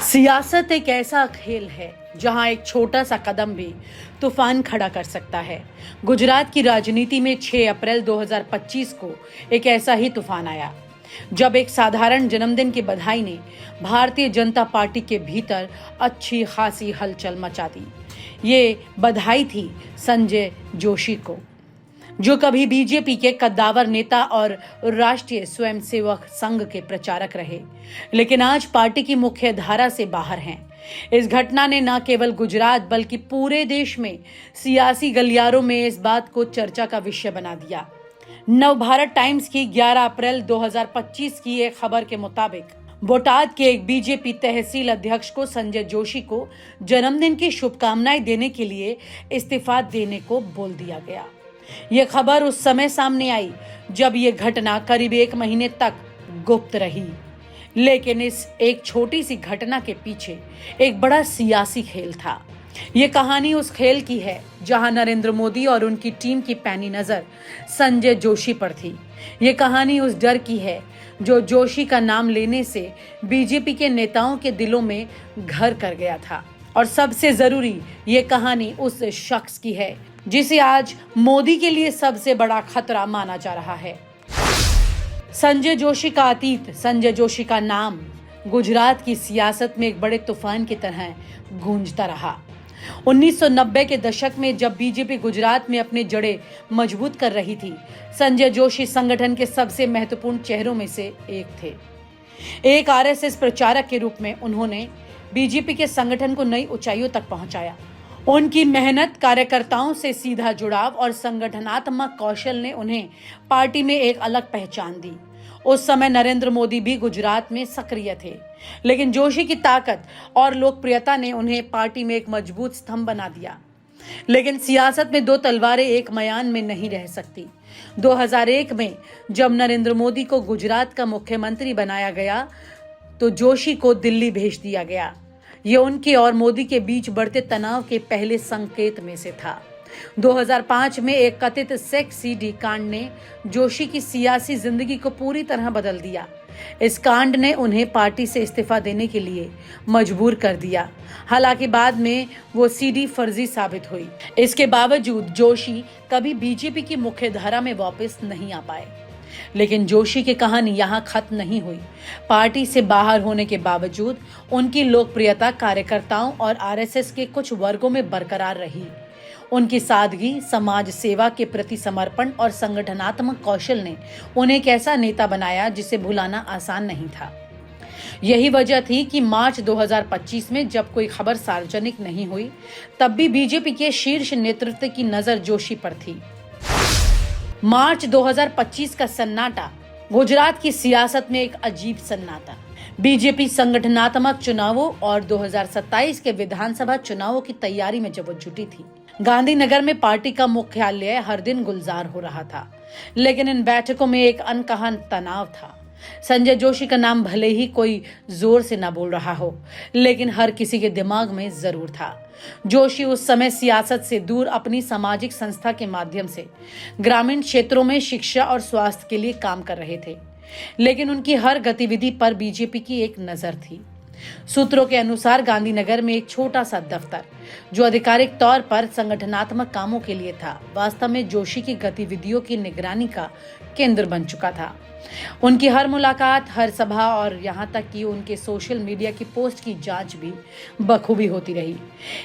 सियासत एक ऐसा खेल है जहां एक छोटा सा कदम भी तूफान खड़ा कर सकता है। गुजरात की राजनीति में 6 अप्रैल 2025 को एक ऐसा ही तूफान आया जब एक साधारण जन्मदिन की बधाई ने भारतीय जनता पार्टी के भीतर अच्छी खासी हलचल मचा दी। ये बधाई थी संजय जोशी को, जो कभी बीजेपी के कद्दावर नेता और राष्ट्रीय स्वयंसेवक संघ के प्रचारक रहे, लेकिन आज पार्टी की मुख्य धारा से बाहर हैं। इस घटना ने न केवल गुजरात बल्कि पूरे देश में सियासी गलियारों में इस बात को चर्चा का विषय बना दिया। नवभारत टाइम्स की 11 अप्रैल 2025 की एक खबर के मुताबिक बोटाद के एक बीजेपी तहसील अध्यक्ष को संजय जोशी को जन्मदिन की शुभकामनाएं देने के लिए इस्तीफा देने को बोल दिया गया। ये खबर उस समय सामने आई जब ये घटना करीब 1 महीने तक गुप्त रही, लेकिन इस एक छोटी सी घटना के पीछे एक बड़ा सियासी खेल था। ये कहानी उस खेल की है जहां नरेंद्र मोदी और उनकी टीम की पैनी नजर संजय जोशी पर थी। ये कहानी उस डर की है जो जोशी का नाम लेने से बीजेपी के नेताओं के दिलों में घर कर गया था, और सबसे जरूरी ये कहानी उस शख्स की है जिसे आज मोदी के लिए सबसे बड़ा खतरा माना जा रहा है। संजय जोशी का अतीत, संजय जोशी का नाम गुजरात की सियासत में एक बड़े तूफान की तरह गूंजता रहा। 1990 के दशक में जब बीजेपी गुजरात में अपने जड़ें मजबूत कर रही थी, संजय जोशी संगठन के सबसे महत्वपूर्ण चेहरों में से एक थे। एक आरएसएस प्रचारक के रूप में उन्होंने बीजेपी के संगठन को नई ऊंचाइयों तक पहुंचाया। उनकी मेहनत, कार्यकर्ताओं से सीधा जुड़ाव और संगठनात्मक कौशल ने उन्हें पार्टी में एक अलग पहचान दी। उस समय नरेंद्र मोदी भी गुजरात में सक्रिय थे, लेकिन जोशी की ताकत और लोकप्रियता ने उन्हें पार्टी में एक मजबूत स्तंभ बना दिया। लेकिन सियासत में 2 तलवारें एक म्यान में नहीं रह सकती। 2001 में जब नरेंद्र मोदी को गुजरात का मुख्यमंत्री बनाया गया तो जोशी को दिल्ली भेज दिया गया। ये उनके और मोदी के बीच बढ़ते तनाव के पहले संकेत में से था। 2005 में एक कथित सेक्स सीडी कांड ने जोशी की सियासी जिंदगी को पूरी तरह बदल दिया। इस कांड ने उन्हें पार्टी से इस्तीफा देने के लिए मजबूर कर दिया। हालांकि बाद में वो सीडी फर्जी साबित हुई। इसके बावजूद जोशी कभी बीजेपी की मुख्यधारा में वापस नहीं आ पाए। लेकिन जोशी की कहानी यहाँ खत्म नहीं हुई। पार्टी से बाहर होने के बावजूद उनकी लोकप्रियता कार्यकर्ताओं और आरएसएस के कुछ वर्गों में बरकरार रही। उनकी सादगी, समाज सेवा के प्रति समर्पण और संगठनात्मक कौशल ने उन्हें एक ऐसा नेता बनाया जिसे भुलाना आसान नहीं था। यही वजह थी कि मार्च 2025 में जब कोई खबर सार्वजनिक नहीं हुई, तब भी बीजेपी के शीर्ष नेतृत्व की नजर जोशी पर थी। मार्च 2025 का सन्नाटा गुजरात की सियासत में एक अजीब सन्नाटा। बीजेपी संगठनात्मक चुनावों और 2027 के विधानसभा चुनावों की तैयारी में जब वो जुटी थी, गांधीनगर में पार्टी का मुख्यालय हर दिन गुलजार हो रहा था। लेकिन इन बैठकों में एक अनकहा तनाव था। संजय जोशी का नाम भले ही कोई जोर से न बोल रहा हो, लेकिन हर किसी के दिमाग में जरूर था। जोशी उस समय सियासत से दूर अपनी सामाजिक संस्था के माध्यम से ग्रामीण क्षेत्रों में शिक्षा और स्वास्थ्य के लिए काम कर रहे थे, लेकिन उनकी हर गतिविधि पर बीजेपी की एक नजर थी। सूत्रों के अनुसार गांधीनगर में एक छोटा सा दफ्तर, जो आधिकारिक तौर पर संगठनात्मक कामों के लिए था, वास्तव में जोशी की गतिविधियों की निगरानी का केंद्र बन चुका था। उनकी हर मुलाकात, हर सभा और यहाँ तक कि उनके सोशल मीडिया की पोस्ट की जांच भी बखूबी होती रही।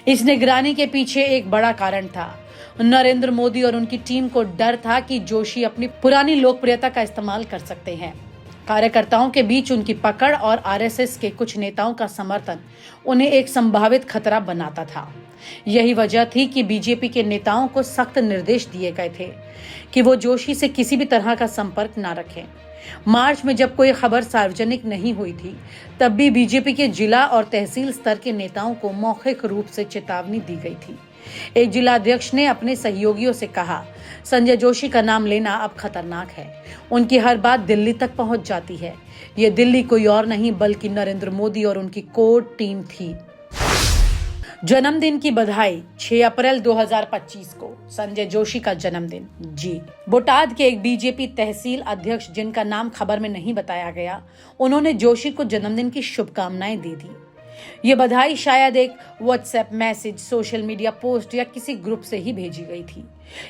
इस निगरानी के पीछे एक बड़ा कारण था। नरेंद्र मोदी और उनकी टीम को डर था कि जोशी अपनी पुरानी लोकप्रियता का इस्तेमाल कर सकते हैं। कार्यकर्ताओं के बीच उनकी पकड़ और आरएसएस के कुछ नेताओं का समर्थन उन्हें एक संभावित खतरा बनाता था। यही वजह थी कि बीजेपी के नेताओं को सख्त निर्देश दिए गए थे कि वो जोशी से किसी भी तरह का संपर्क न रखें। मार्च में जब कोई खबर सार्वजनिक नहीं हुई थी, तब भी बीजेपी के जिला और तहसील स्तर के नेताओं को मौखिक रूप से चेतावनी दी गई थी। एक जिला अध्यक्ष ने अपने सहयोगियों से कहा, संजय जोशी का नाम लेना अब खतरनाक है। उनकी हर बात दिल्ली तक पहुंच जाती है। ये दिल्ली कोई और नहीं बल्कि नरेंद्र मोदी और उनकी कोर टीम थी। जन्मदिन की बधाई 6 अप्रैल 2025 को संजय जोशी का जन्मदिन। जी, बोटाद के एक बीजेपी तहसील अध्यक्ष जिनका नाम खबर में नहीं बताया गया, उन्होंने जोशी को जन्मदिन की शुभकामनाएं दी थी। ये बधाई शायद एक WhatsApp message, social media post या किसी ग्रुप से ही भेजी गई थी।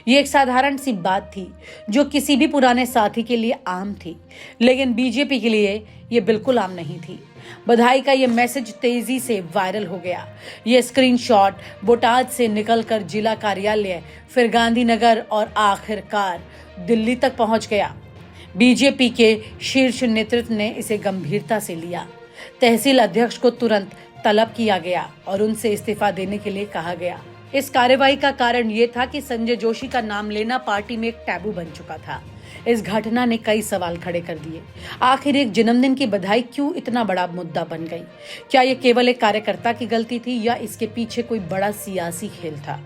ये एक साधारण सी बात थी जो किसी भी पुराने साथी के लिए आम थी, लेकिन बीजेपी के लिए ये बिल्कुल आम नहीं थी। बधाई का ये मैसेज तेजी से वायरल हो गया। ये स्क्रीनशॉट बोटाद से निकलकर जिला कार्यालय, फिर गांधीनगर और आखिरकार दिल्ली तक पहुंच गया। बीजेपी के शीर्ष नेतृत्व ने इसे गंभीरता से लिया। तहसील अध्यक्ष को तुरंत तलब किया गया और उनसे इस्तीफा देने के लिए कहा गया। इस कार्रवाई का कारण ये था कि संजय जोशी का नाम लेना पार्टी में एक टैबू बन चुका था। इस घटना ने कई सवाल खड़े कर दिए। आखिर एक जन्मदिन की बधाई क्यों इतना बड़ा मुद्दा बन गई? क्या ये केवल एक कार्यकर्ता की गलती थी या इसके पीछे कोई बड़ा सियासी खेल था?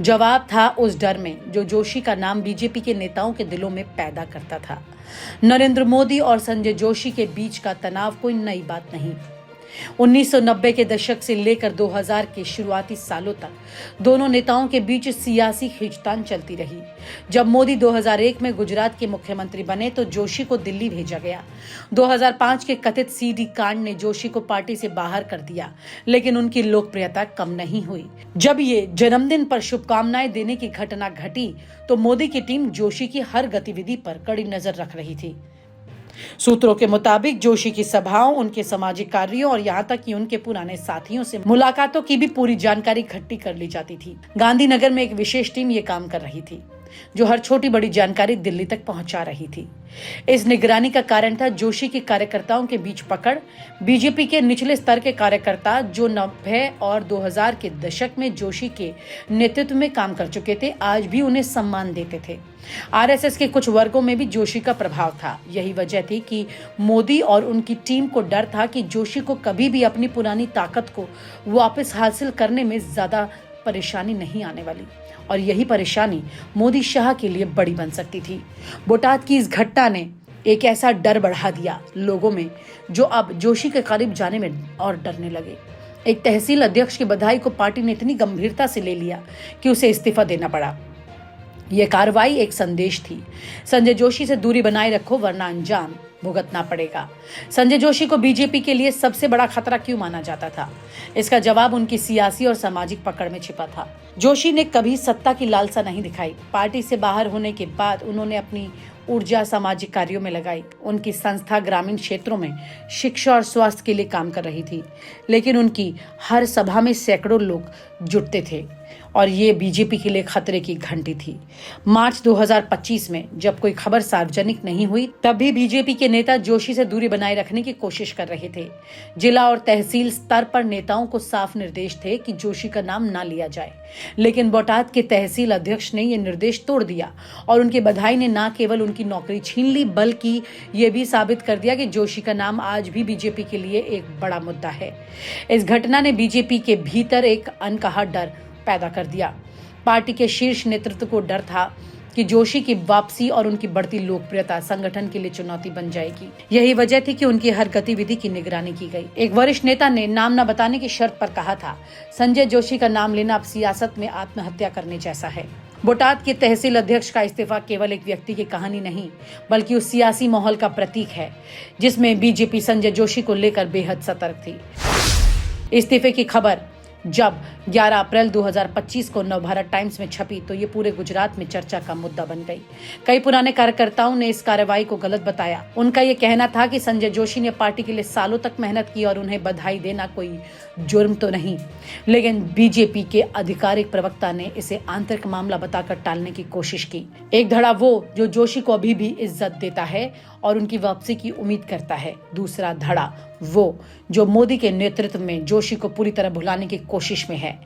जवाब था उस डर में जो जोशी का नाम बीजेपी के नेताओं के दिलों में पैदा करता था। नरेंद्र मोदी और संजय जोशी के बीच का तनाव कोई नई बात नहीं। 1990 के दशक से लेकर 2000 के शुरुआती सालों तक दोनों नेताओं के बीच सियासी खींचतान चलती रही। जब मोदी 2001 में गुजरात के मुख्यमंत्री बने तो जोशी को दिल्ली भेजा गया। 2005 के कथित सीडी कांड ने जोशी को पार्टी से बाहर कर दिया, लेकिन उनकी लोकप्रियता कम नहीं हुई। जब ये जन्मदिन पर शुभकामनाएं देने की घटना घटी तो मोदी की टीम जोशी की हर गतिविधि पर कड़ी नजर रख रही थी। सूत्रों के मुताबिक जोशी की सभाओं, उनके सामाजिक कार्यों और यहाँ तक कि उनके पुराने साथियों से मुलाकातों की भी पूरी जानकारी इकट्ठी कर ली जाती थी। गांधीनगर में एक विशेष टीम ये काम कर रही थी जो हर छोटी बड़ी जानकारी दिल्ली तक पहुंचा रही थी। इस निगरानी का कारण था जोशी के कार्यकर्ताओं के बीच पकड़। बीजेपी के निचले स्तर के कार्यकर्ता जो 90 और 2000 के दशक में जोशी के नेतृत्व में काम कर चुके थे, आज भी उन्हें सम्मान देते थे। आरएसएस के कुछ वर्गों में भी जोशी का प्रभाव था। यही वजह थी कि मोदी और उनकी टीम को डर था कि जोशी को कभी भी अपनी पुरानी ताकत को वापस हासिल करने में ज्यादा परेशानी नहीं आने वाली, और यही परेशानी मोदी शाह के लिए बड़ी बन सकती थी। बोटाद की इस घटना ने एक ऐसा डर बढ़ा दिया लोगों में जो अब जोशी के करीब जाने में और डरने लगे। एक तहसील अध्यक्ष की बधाई को पार्टी ने इतनी गंभीरता से ले लिया कि उसे इस्तीफा देना पड़ा। यह कार्रवाई एक संदेश थी, संजय जोशी से दूरी बनाए रखो वरना अंजाम भुगतना पड़ेगा। संजय जोशी को बीजेपी के लिए सबसे बड़ा खतरा क्यों माना जाता था? इसका जवाब उनकी सियासी और सामाजिक पकड़ में छिपा था। जोशी ने कभी सत्ता की लालसा नहीं दिखाई। पार्टी से बाहर होने के बाद उन्होंने अपनी ऊर्जा सामाजिक कार्यों में लगाई। उनकी संस्था ग्रामीण क्षेत्रों में शिक्षा और स्वास्थ्य के लिए काम कर रही थी, लेकिन उनकी हर सभा में सैकड़ों लोग जुटते थे और ये बीजेपी के लिए खतरे की घंटी थी। मार्च 2025 में जब कोई खबर सार्वजनिक नहीं हुई, तब भी बीजेपी के नेता जोशी से दूरी बनाए रखने की कोशिश कर रहे थे। जिला और तहसील स्तर पर नेताओं को साफ निर्देश थे कि जोशी का नाम ना लिया जाए, लेकिन बोटाद के तहसील अध्यक्ष ने यह निर्देश तोड़ दिया और उनकी बधाई ने न केवल उनकी नौकरी छीन ली, बल्कि ये भी साबित कर दिया कि जोशी का नाम आज भी बीजेपी के लिए एक बड़ा मुद्दा है। इस घटना ने बीजेपी के भीतर एक अनकहा डर पैदा कर दिया। पार्टी के शीर्ष नेतृत्व को डर था कि जोशी की वापसी और उनकी बढ़ती लोकप्रियता संगठन के लिए चुनौती बन जाएगी। यही वजह थी कि उनकी हर गतिविधि की निगरानी की गई। एक वरिष्ठ नेता ने नाम न बताने की शर्त पर कहा था, संजय जोशी का नाम लेना अब सियासत में आत्महत्या करने जैसा है। बोटाद के तहसील अध्यक्ष का इस्तीफा केवल एक व्यक्ति की कहानी नहीं, बल्कि उस सियासी माहौल का प्रतीक है जिसमें बीजेपी संजय जोशी को लेकर बेहद सतर्क थी। इस्तीफे की खबर जब 11 अप्रैल 2025 को नवभारत टाइम्स में छपी तो ये पूरे गुजरात में चर्चा का मुद्दा बन गई। कई पुराने कार्यकर्ताओं ने इस कार्रवाई को गलत बताया। उनका ये कहना था कि संजय जोशी ने पार्टी के लिए सालों तक मेहनत की और उन्हें बधाई देना कोई जुर्म तो नहीं, लेकिन बीजेपी के आधिकारिक प्रवक्ता ने इसे आंतरिक मामला बताकर टालने की कोशिश की। एक धड़ा वो जो जोशी को अभी भी इज्जत देता है और उनकी वापसी की उम्मीद करता है, दूसरा धड़ा वो जो मोदी के नेतृत्व में जोशी को पूरी तरह भुलाने की कोशिश में है।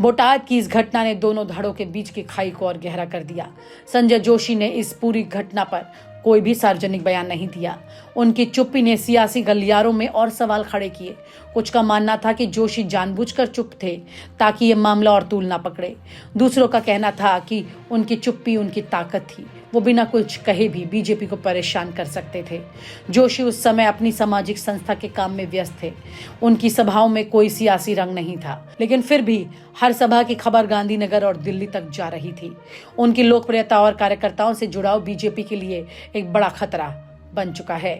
बोटाद की इस घटना ने दोनों धड़ों के बीच की खाई को और गहरा कर दिया। संजय जोशी ने इस पूरी घटना पर कोई भी सार्वजनिक बयान नहीं दिया। उनकी चुप्पी ने सियासी गलियारों में और सवाल खड़े किए। कुछ का मानना था कि जोशी जानबूझकर चुप थे ताकि ये मामला और तूल ना पकड़े। दूसरों का कहना था कि उनकी चुप्पी उनकी ताकत थी, वो बिना कुछ कहे भी बीजेपी को परेशान कर सकते थे। जोशी उस समय अपनी सामाजिक संस्था के काम में व्यस्त थे। उनकी सभाओं में कोई सियासी रंग नहीं था, लेकिन फिर भी हर सभा की खबर गांधीनगर और दिल्ली तक जा रही थी। उनकी लोकप्रियता और कार्यकर्ताओं से जुड़ाव बीजेपी के लिए एक बड़ा खतरा बन चुका है।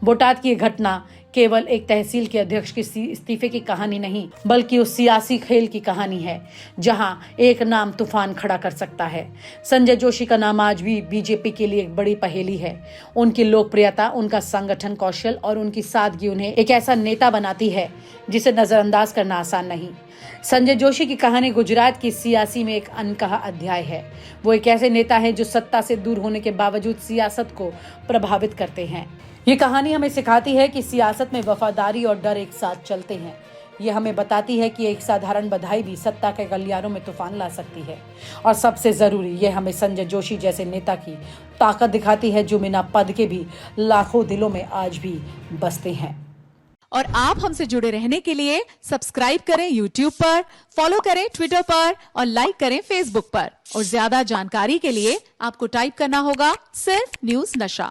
बोटाद की घटना केवल एक तहसील के अध्यक्ष के इस्तीफे की कहानी नहीं, बल्कि उस सियासी खेल की कहानी है जहां एक नाम तूफान खड़ा कर सकता है। संजय जोशी का नाम आज भी बीजेपी के लिए एक बड़ी पहेली है। उनकी लोकप्रियता, उनका संगठन कौशल और उनकी सादगी उन्हें एक ऐसा नेता बनाती है जिसे नजरअंदाज करना आसान नहीं। संजय जोशी की कहानी गुजरात की सियासी में एक अनकहा अध्याय है। वो एक ऐसे नेता है जो सत्ता से दूर होने के बावजूद सियासत को प्रभावित करते हैं। ये कहानी हमें सिखाती है कि सियासत में वफादारी और डर एक साथ चलते हैं। ये हमें बताती है कि एक साधारण बधाई भी सत्ता के गलियारों में तूफान ला सकती है। और सबसे जरूरी, ये हमें संजय जोशी जैसे नेता की ताकत दिखाती है जो बिना पद के भी लाखों दिलों में आज भी बसते हैं। और आप हमसे जुड़े रहने के लिए सब्सक्राइब करें YouTube पर, फॉलो करें Twitter पर और लाइक करें Facebook पर। और ज्यादा जानकारी के लिए आपको टाइप करना होगा सिर्फ न्यूज़ नशा।